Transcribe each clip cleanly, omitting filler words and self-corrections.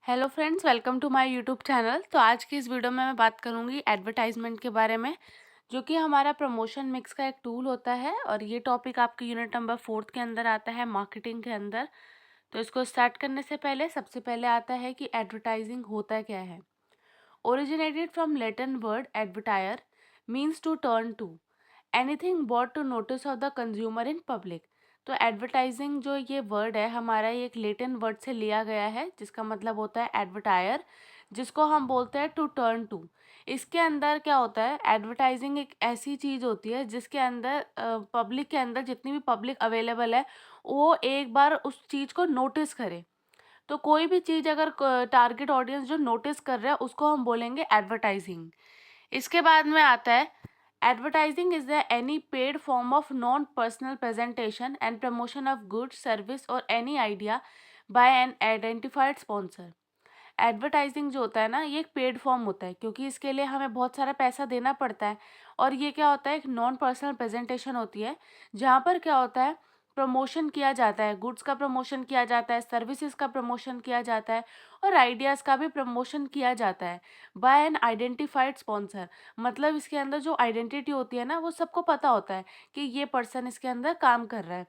Hello friends, welcome to my YouTube channel. तो आज की इस वीडियो में मैं बात करूंगी एडवर्टाइजमेंट के बारे में, जो कि हमारा प्रमोशन मिक्स का एक टूल होता है। और ये टॉपिक आपके यूनिट नंबर 4 के अंदर आता है, मार्केटिंग के अंदर। तो इसको स्टार्ट करने से पहले सबसे पहले आता है कि एडवर्टाइजिंग होता क्या है। Originated from Latin word advertere, means to turn to anything bought to notice of the consumer in public. तो एडवर्टाइजिंग जो ये वर्ड है हमारा, ये एक लेटिन वर्ड से लिया गया है, जिसका मतलब होता है एडवर्टायर, जिसको हम बोलते हैं टू टर्न टू। इसके अंदर क्या होता है, एडवर्टाइजिंग एक ऐसी चीज़ होती है जिसके अंदर पब्लिक के अंदर जितनी भी पब्लिक अवेलेबल है वो एक बार उस चीज़ को नोटिस करे। तो कोई भी चीज़ अगर टारगेट ऑडियंस जो नोटिस कर रहा है उसको हम बोलेंगे एडवर्टाइजिंग। इसके बाद में आता है advertising is the any paid form of non-personal presentation and promotion of goods, service or any idea by an identified sponsor। Advertising जो होता है ना, ये एक पेड फॉर्म होता है, क्योंकि इसके लिए हमें बहुत सारा पैसा देना पड़ता है। और ये क्या होता है, एक नॉन पर्सनल प्रेजेंटेशन होती है, जहाँ पर क्या होता है, प्रमोशन किया जाता है, गुड्स का प्रमोशन किया जाता है, सर्विसेज का प्रमोशन किया जाता है और आइडियाज़ का भी प्रमोशन किया जाता है बाय एन आइडेंटिफाइड स्पॉन्सर। मतलब इसके अंदर जो आइडेंटिटी होती है ना, वो सबको पता होता है कि ये पर्सन इसके अंदर काम कर रहा है।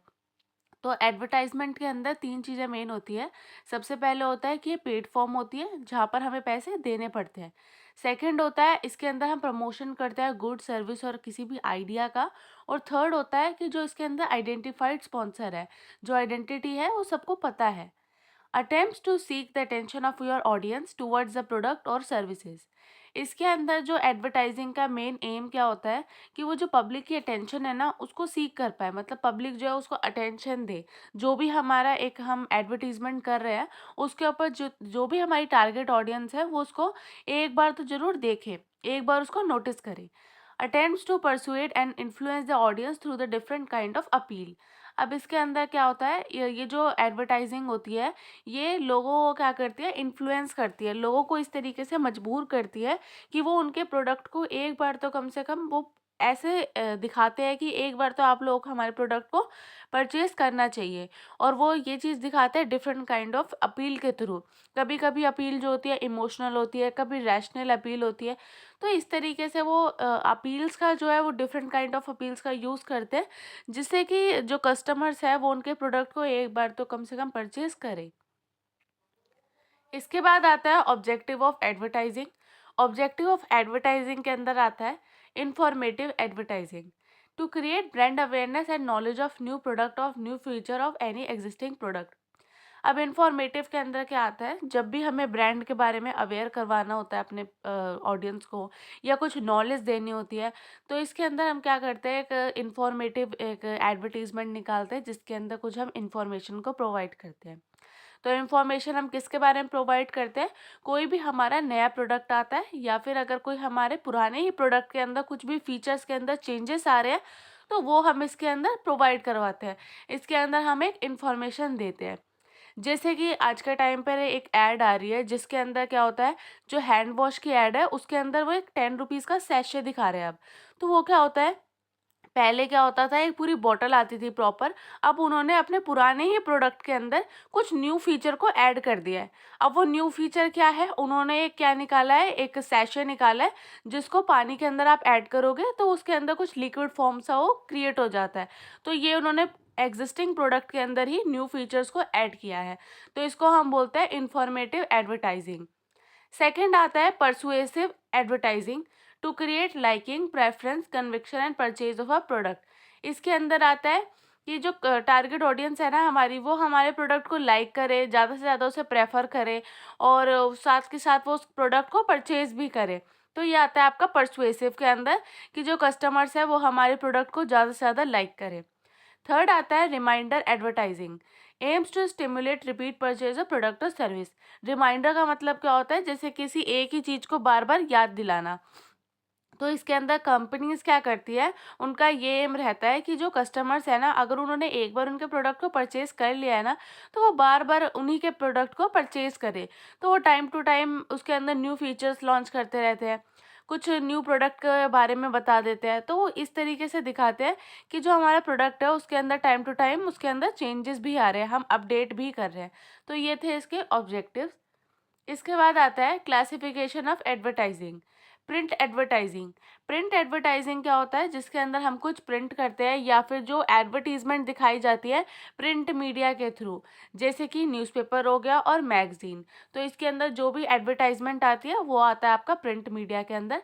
तो एडवर्टाइजमेंट के अंदर 3 चीज़ें मेन होती है। सबसे पहले होता है कि ये पेड फॉर्म होती है, जहाँ पर हमें पैसे देने पड़ते हैं। सेकंड होता है, इसके अंदर हम प्रमोशन करते हैं गुड, सर्विस और किसी भी आइडिया का। और थर्ड होता है कि जो इसके अंदर आइडेंटिफाइड स्पॉन्सर है, जो आइडेंटिटी है वो सबको पता है। attempts to seek the attention of your audience towards the product or services। इसके अंदर जो एडवर्टाइजिंग का मेन एम क्या होता है कि वो जो पब्लिक की अटेंशन है ना, उसको सीक कर पाए, मतलब पब्लिक जो है उसको अटेंशन दे। जो भी हमारा एक हम एडवर्टीजमेंट कर रहे हैं उसके ऊपर जो जो भी हमारी टारगेट ऑडियंस है वो उसको एक बार तो जरूर देखे, एक बार उसको नोटिस करे। attempts to persuade and influence the audience through the different kind of appeal। अब इसके अंदर क्या होता है, ये जो एडवर्टाइजिंग होती है ये लोगों को क्या करती है, इन्फ्लुएंस करती है, लोगों को इस तरीके से मजबूर करती है कि वो उनके प्रोडक्ट को एक बार तो कम से कम वो ऐसे दिखाते हैं कि एक बार तो आप लोग को हमारे प्रोडक्ट को परचेज करना चाहिए। और वो ये चीज़ दिखाते हैं डिफरेंट काइंड ऑफ अपील के थ्रू। कभी कभी अपील जो होती है इमोशनल होती है, कभी रैशनल अपील होती है। तो इस तरीके से वो अपील्स का जो है वो डिफरेंट काइंड ऑफ अपील्स का यूज़ करते हैं, जिससे कि जो कस्टमर्स है वो उनके प्रोडक्ट को एक बार तो कम से कम परचेज करें। इसके बाद आता है objective of advertising. Objective of advertising के अंदर आता है informative advertising, to create brand awareness and knowledge of new product, of new feature of any existing product. अब इन्फॉर्मेटिव के अंदर क्या आता है, जब भी हमें ब्रांड के बारे में अवेयर करवाना होता है अपने ऑडियंस को, या कुछ नॉलेज देनी होती है, तो इसके अंदर हम क्या करते हैं, एक इन्फॉर्मेटिव एक एडवर्टीजमेंट निकालते हैं जिसके अंदर कुछ हम इंफॉर्मेशन को प्रोवाइड करते हैं। तो इन्फॉर्मेशन हम किसके बारे में प्रोवाइड करते हैं, कोई भी हमारा नया प्रोडक्ट आता है या फिर अगर कोई हमारे पुराने ही प्रोडक्ट के अंदर कुछ भी फीचर्स के अंदर चेंजेस आ रहे हैं, तो वो हम इसके अंदर प्रोवाइड करवाते हैं। इसके अंदर हम एक इन्फॉर्मेशन देते हैं। जैसे कि आज के टाइम पर एक ऐड आ रही है जिसके अंदर क्या होता है, जो हैंड वॉश की ऐड है उसके अंदर वो एक 10 रुपीज़ का सैशे दिखा रहे हैं। अब तो वो क्या होता है, पहले क्या होता था, एक पूरी बॉटल आती थी प्रॉपर। अब उन्होंने अपने पुराने ही प्रोडक्ट के अंदर कुछ न्यू फीचर को ऐड कर दिया है। अब वो न्यू फीचर क्या है, उन्होंने एक क्या निकाला है, एक सैशे निकाला है जिसको पानी के अंदर आप ऐड करोगे तो उसके अंदर कुछ लिक्विड फॉर्म सा वो क्रिएट हो जाता है। तो ये उन्होंने एग्जिस्टिंग प्रोडक्ट के अंदर ही न्यू फीचर्स को ऐड किया है। तो इसको हम बोलते हैं इंफॉर्मेटिव एडवर्टाइजिंग। सेकंड आता है persuasive advertising, to create liking, preference, conviction and purchase of a product. इसके अंदर आता है कि जो टारगेट ऑडियंस है ना हमारी, वो हमारे प्रोडक्ट को लाइक करे, ज़्यादा से ज़्यादा उसे प्रेफर करे और साथ के साथ वो उस प्रोडक्ट को परचेज भी करे। तो ये आता है आपका परसुएसिव के अंदर कि जो कस्टमर्स है वो हमारे प्रोडक्ट को ज़्यादा से ज़्यादा लाइक करे। थर्ड आता है reminder advertising, aims to stimulate repeat purchase of product और सर्विस। रिमाइंडर का मतलब क्या होता है, जैसे किसी एक ही चीज़ को बार बार याद दिलाना। तो इसके अंदर कंपनीज क्या करती है, उनका ये एम रहता है कि जो कस्टमर्स है ना, अगर उन्होंने एक बार उनके प्रोडक्ट को परचेज कर लिया है ना, तो वो बार बार उन्हीं के प्रोडक्ट को परचेज करे। तो वो टाइम टू टाइम उसके अंदर न्यू फीचर्स लॉन्च करते रहते हैं, कुछ न्यू प्रोडक्ट के बारे में बता देते हैं। तो वो इस तरीके से दिखाते हैं कि जो हमारा प्रोडक्ट है उसके अंदर टाइम टू टाइम उसके अंदर चेंजेस भी आ रहे हैं, हम अपडेट भी कर रहे हैं। तो ये थे इसके ऑब्जेक्टिव्स। इसके बाद आता है classification of advertising. Print advertising. Print advertising क्या होता है, जिसके अंदर हम कुछ प्रिंट करते हैं या फिर जो एडवर्टीजमेंट दिखाई जाती है प्रिंट मीडिया के थ्रू, जैसे कि न्यूज़पेपर हो गया और मैगजीन। तो इसके अंदर जो भी एडवर्टाइजमेंट आती है वो आता है आपका प्रिंट मीडिया के अंदर।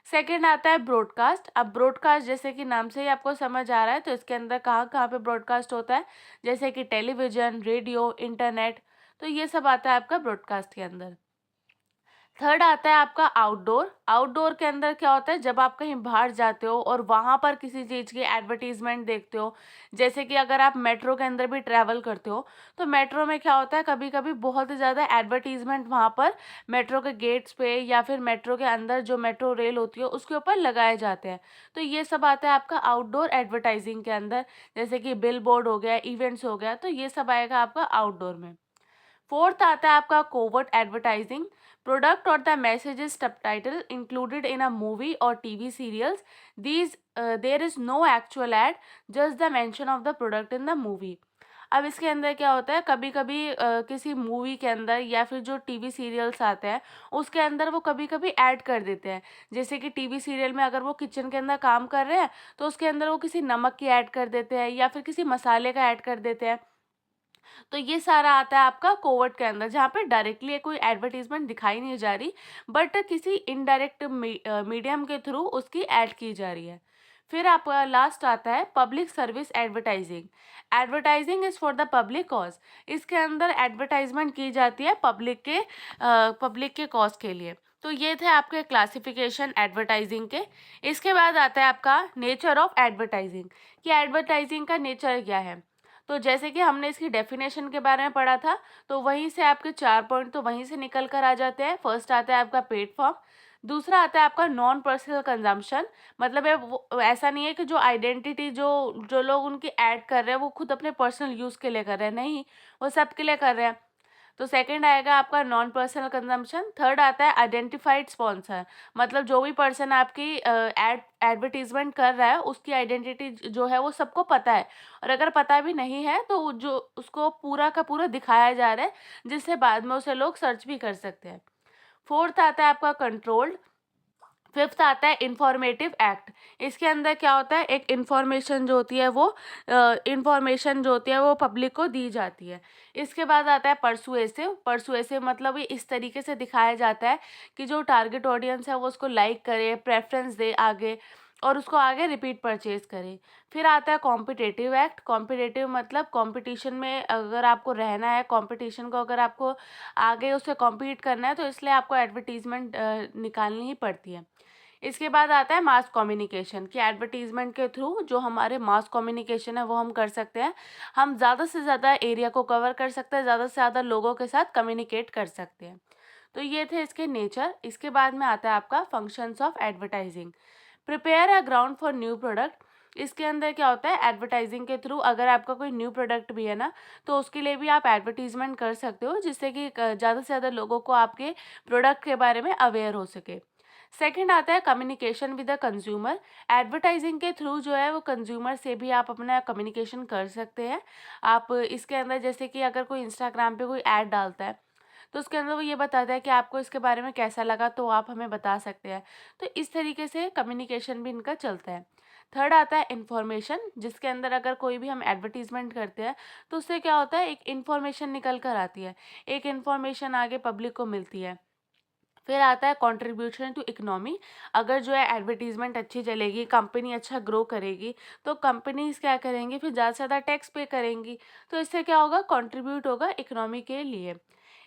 सेकंड आता है ब्रॉडकास्ट। अब ब्रॉडकास्ट जैसे कि नाम से ही आपको समझ आ रहा है, तो इसके अंदर कहाँ कहाँ पे ब्रॉडकास्ट होता है, जैसे कि टेलीविजन, रेडियो, इंटरनेट। तो ये सब आता है आपका ब्रॉडकास्ट के अंदर। थर्ड आता है आपका आउटडोर। आउटडोर के अंदर क्या होता है, जब आप कहीं बाहर जाते हो और वहाँ पर किसी चीज़ की एडवर्टीजमेंट देखते हो, जैसे कि अगर आप मेट्रो के अंदर भी ट्रैवल करते हो, तो मेट्रो में क्या होता है, कभी कभी बहुत ही ज़्यादा एडवर्टीजमेंट वहाँ पर मेट्रो के गेट्स पे या फिर मेट्रो के अंदर जो मेट्रो रेल होती है उसके ऊपर लगाए जाते हैं। तो ये सब आता है आपका आउटडोर एडवर्टाइजिंग के अंदर, जैसे कि बिल बोर्ड हो गया, इवेंट्स हो गया, तो ये सब आएगा आपका आउटडोर में। फोर्थ आता है आपका कोवर्ट एडवर्टाइजिंग। प्रोडक्ट और the messages subtitle included in a movie और TV serials, these there is no actual ad, just the mention of the product in the movie. अब इसके अंदर क्या होता है, कभी कभी किसी मूवी के अंदर या फिर जो टीवी सीरियल्स आते हैं उसके अंदर वो कभी कभी ऐड कर देते हैं। जैसे कि टीवी सीरियल में अगर वो किचन के अंदर काम कर रहे हैं तो उसके अंदर वो किसी नमक की ऐड कर देते हैं या फिर किसी मसाले का ऐड कर देते हैं। तो ये सारा आता है आपका कोवर्ट के अंदर, जहाँ पे डायरेक्टली कोई एडवर्टीजमेंट दिखाई नहीं जा रही, बट किसी इनडायरेक्ट मीडियम के थ्रू उसकी ऐड की जा रही है। फिर आपका लास्ट आता है public service advertising. Advertising is for the public cause. इसके अंदर एडवर्टाइजमेंट की जाती है पब्लिक के कॉज के लिए। तो ये थे आपके क्लासिफिकेशन एडवर्टाइजिंग के। इसके बाद आता है आपका नेचर ऑफ एडवर्टाइजिंग, कि एडवर्टाइजिंग का नेचर क्या है। तो जैसे कि हमने इसकी डेफिनेशन के बारे में पढ़ा था, तो वहीं से आपके 4 पॉइंट तो वहीं से निकल कर आ जाते हैं। फर्स्ट आता है आपका पेड फॉर्म। दूसरा आता है आपका नॉन पर्सनल कंजम्पशन। मतलब है वो ऐसा नहीं है कि जो आइडेंटिटी जो जो लोग उनकी ऐड कर रहे हैं वो खुद अपने पर्सनल यूज़ के लिए कर रहे हैं, नहीं, वो सबके लिए कर रहे हैं। तो सेकंड आएगा आपका नॉन पर्सनल कंजम्पशन। थर्ड आता है आइडेंटिफाइड स्पॉन्सर। मतलब जो भी पर्सन आपकी एडवर्टीजमेंट कर रहा है उसकी आइडेंटिटी जो है वो सबको पता है, और अगर पता भी नहीं है तो जो उसको पूरा का पूरा दिखाया जा रहा है, जिससे बाद में उसे लोग सर्च भी कर सकते हैं। फोर्थ आता है आपका कंट्रोल्ड। फिफ्थ आता है इंफॉर्मेटिव एक्ट। इसके अंदर क्या होता है, एक इंफॉर्मेशन जो होती है वो पब्लिक को दी जाती है। इसके बाद आता है परसुएसिव। परसुएसिव मतलब ये इस तरीके से दिखाया जाता है कि जो टारगेट ऑडियंस है वो उसको लाइक करे, प्रेफरेंस दे आगे, और उसको आगे रिपीट परचेज करे। फिर आता है कॉम्पिटेटिव एक्ट। कॉम्पिटेटिव मतलब कंपटीशन में अगर आपको रहना है, कंपटीशन को अगर आपको आगे उससे कॉम्पीट करना है, तो इसलिए आपको एडवर्टीजमेंट निकालनी ही पड़ती है। इसके बाद आता है मास कम्युनिकेशन, कि एडवर्टीजमेंट के थ्रू जो हमारे मास कम्युनिकेशन है वो हम कर सकते हैं। हम ज़्यादा से ज़्यादा एरिया को कवर कर सकते हैं, ज़्यादा से ज़्यादा लोगों के साथ कम्युनिकेट कर सकते हैं। तो ये थे इसके नेचर। इसके बाद में आता है आपका functions of advertising. Prepare a ground for new product. इसके अंदर क्या होता है, एडवर्टाइजिंग के थ्रू अगर आपका कोई न्यू प्रोडक्ट भी है ना, तो उसके लिए भी आप एडवर्टीजमेंट कर सकते हो, जिससे कि ज़्यादा से ज़्यादा लोगों को आपके प्रोडक्ट के बारे में अवेयर हो सके। सेकंड आता है communication with the consumer. Advertising के थ्रू जो है वो कंज्यूमर से भी आप अपना कम्युनिकेशन कर सकते हैं। आप इसके अंदर जैसे कि अगर कोई इंस्टाग्राम पे कोई ऐड डालता है, तो उसके अंदर वो ये बताता है कि आपको इसके बारे में कैसा लगा, तो आप हमें बता सकते हैं। तो इस तरीके से कम्युनिकेशन भी इनका चलता है। थर्ड आता है इन्फॉर्मेशन, जिसके अंदर अगर कोई भी हम एडवर्टीजमेंट करते हैं तो उससे क्या होता है, एक इन्फॉर्मेशन निकल कर आती है, एक इन्फॉर्मेशन आगे पब्लिक को मिलती है। फिर आता है कंट्रीब्यूशन टू इकोनॉमी। अगर जो है एडवर्टीजमेंट अच्छी चलेगी, कंपनी अच्छा ग्रो करेगी, तो कंपनीज क्या करेंगी, फिर ज़्यादा से ज़्यादा टैक्स पे करेंगी, तो इससे क्या होगा, कंट्रीब्यूट होगा इकोनॉमी के लिए।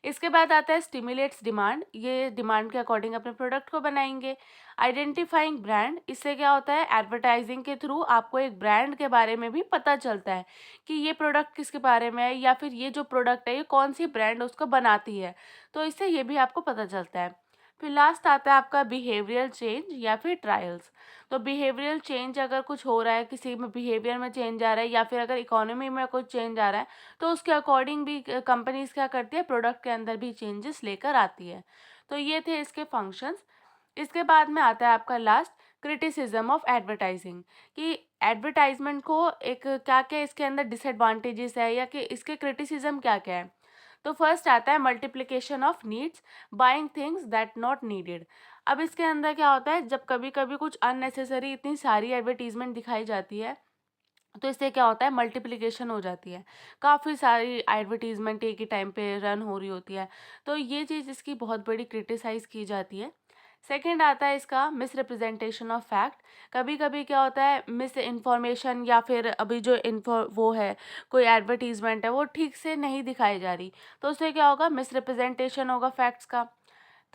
इसके बाद आता है स्टिमुलेट्स डिमांड। ये डिमांड के अकॉर्डिंग अपने प्रोडक्ट को बनाएंगे। Identifying brand. इससे क्या होता है, एडवर्टाइजिंग के थ्रू आपको एक ब्रांड के बारे में भी पता चलता है कि ये प्रोडक्ट किसके बारे में है, या फिर ये जो प्रोडक्ट है ये कौन सी ब्रांड उसको बनाती है, तो इससे ये भी आपको पता चलता है। फिर लास्ट आता है आपका बिहेवियरल चेंज या फिर ट्रायल्स। तो बिहेवियरल चेंज अगर कुछ हो रहा है, किसी में बिहेवियर में चेंज आ रहा है, या फिर अगर इकोनॉमी में कुछ चेंज आ रहा है, तो उसके अकॉर्डिंग भी कंपनीज क्या करती है, प्रोडक्ट के अंदर भी चेंजेस लेकर आती है। तो ये थे इसके फंक्शंस। इसके बाद में आता है आपका लास्ट क्रिटिसिज्म ऑफ एडवर्टाइजिंग, कि एडवर्टाइजमेंट को एक क्या क्या इसके अंदर डिसएडवांटेजेस है, या कि इसके क्रिटिसिज्म क्या क्या है। तो फर्स्ट आता है multiplication of needs, buying things that not needed. अब इसके अंदर क्या होता है, जब कभी-कभी कुछ अननेसेसरी इतनी सारी एडवर्टाइज़मेंट दिखाई जाती है, तो इससे क्या होता है मल्टीप्लिकेशन हो जाती है। काफ़ी सारी एडवर्टाइज़मेंट एक ही टाइम पे रन हो रही होती है। तो ये चीज़ इसकी बहुत बड़ी क्रिटिसाइज़ की जाती है। सेकंड आता है इसका मिसरिप्रेजेंटेशन ऑफ फैक्ट। कभी-कभी क्या होता है मिस इन्फॉर्मेशन या फिर अभी जो वो है कोई एडवर्टाइज़मेंट है वो ठीक से नहीं दिखाई जा रही। तो उससे क्या होगा मिसरिप्रेजेंटेशन होगा फैक्ट्स का।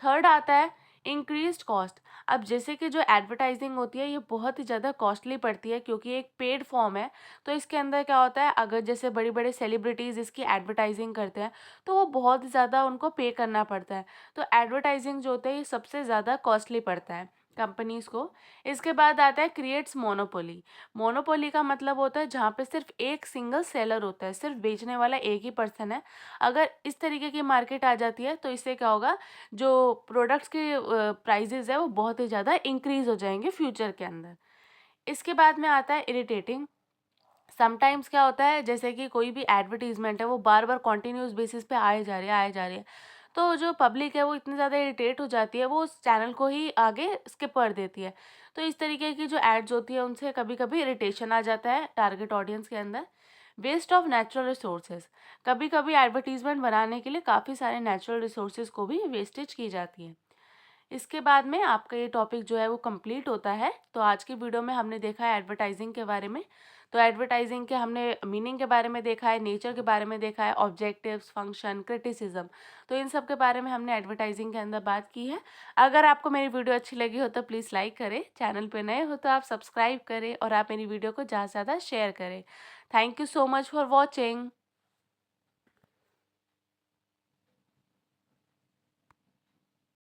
थर्ड आता है इंक्रीज्ड कॉस्ट। अब जैसे कि जो एडवर्टाइजिंग होती है ये बहुत ही ज़्यादा कॉस्टली पड़ती है क्योंकि एक पेड फॉर्म है। तो इसके अंदर क्या होता है अगर जैसे बड़े बड़े सेलिब्रिटीज़ इसकी एडवर्टाइजिंग करते हैं तो वो बहुत ज़्यादा उनको पे करना पड़ता है। तो एडवर्टाइजिंग जो होता है ये सबसे ज़्यादा कॉस्टली पड़ता है कंपनीज़ को। इसके बाद आता है क्रिएट्स मोनोपोली। मोनोपोली का मतलब होता है जहाँ पे सिर्फ एक सिंगल सेलर होता है, सिर्फ बेचने वाला एक ही पर्सन है। अगर इस तरीके की मार्केट आ जाती है तो इससे क्या होगा, जो प्रोडक्ट्स के प्राइजेज़ है वो बहुत ही ज़्यादा इंक्रीज़ हो जाएँगे फ्यूचर के अंदर। इसके बाद में आता है इरिटेटिंग। समटाइम्स क्या होता है जैसे कि कोई भी एडवर्टाइज़मेंट है वो बार-बार कंटीन्यूअस बेसिस पे आए जा रही है, आए जा रही है। तो जो पब्लिक है वो इतनी ज़्यादा इरिटेट हो जाती है, वो उस चैनल को ही आगे स्किप कर देती है। तो इस तरीके की जो एड्स होती है उनसे कभी-कभी इरिटेशन आ जाता है टारगेट ऑडियंस के अंदर। Waste of natural resources. कभी-कभी एडवर्टाइज़मेंट बनाने के लिए काफ़ी सारे नेचुरल रिसोर्सेज़ को भी वेस्टेज की जाती है। इसके बाद में आपका ये टॉपिक जो है वो कंप्लीट होता है। तो आज की वीडियो में हमने देखा है एडवर्टाइजिंग के बारे में। तो एडवर्टाइजिंग के हमने मीनिंग के बारे में देखा है, नेचर के बारे में देखा है, ऑब्जेक्टिव्स, फंक्शन, क्रिटिसिज्म। तो इन सब के बारे में हमने एडवर्टाइजिंग के अंदर बात की है। अगर आपको मेरी वीडियो अच्छी लगी हो तो प्लीज़ लाइक करें, चैनल पे नए हो तो आप सब्सक्राइब करें और आप मेरी वीडियो को ज़्यादा से ज़्यादा शेयर करें। Thank you so much for watching.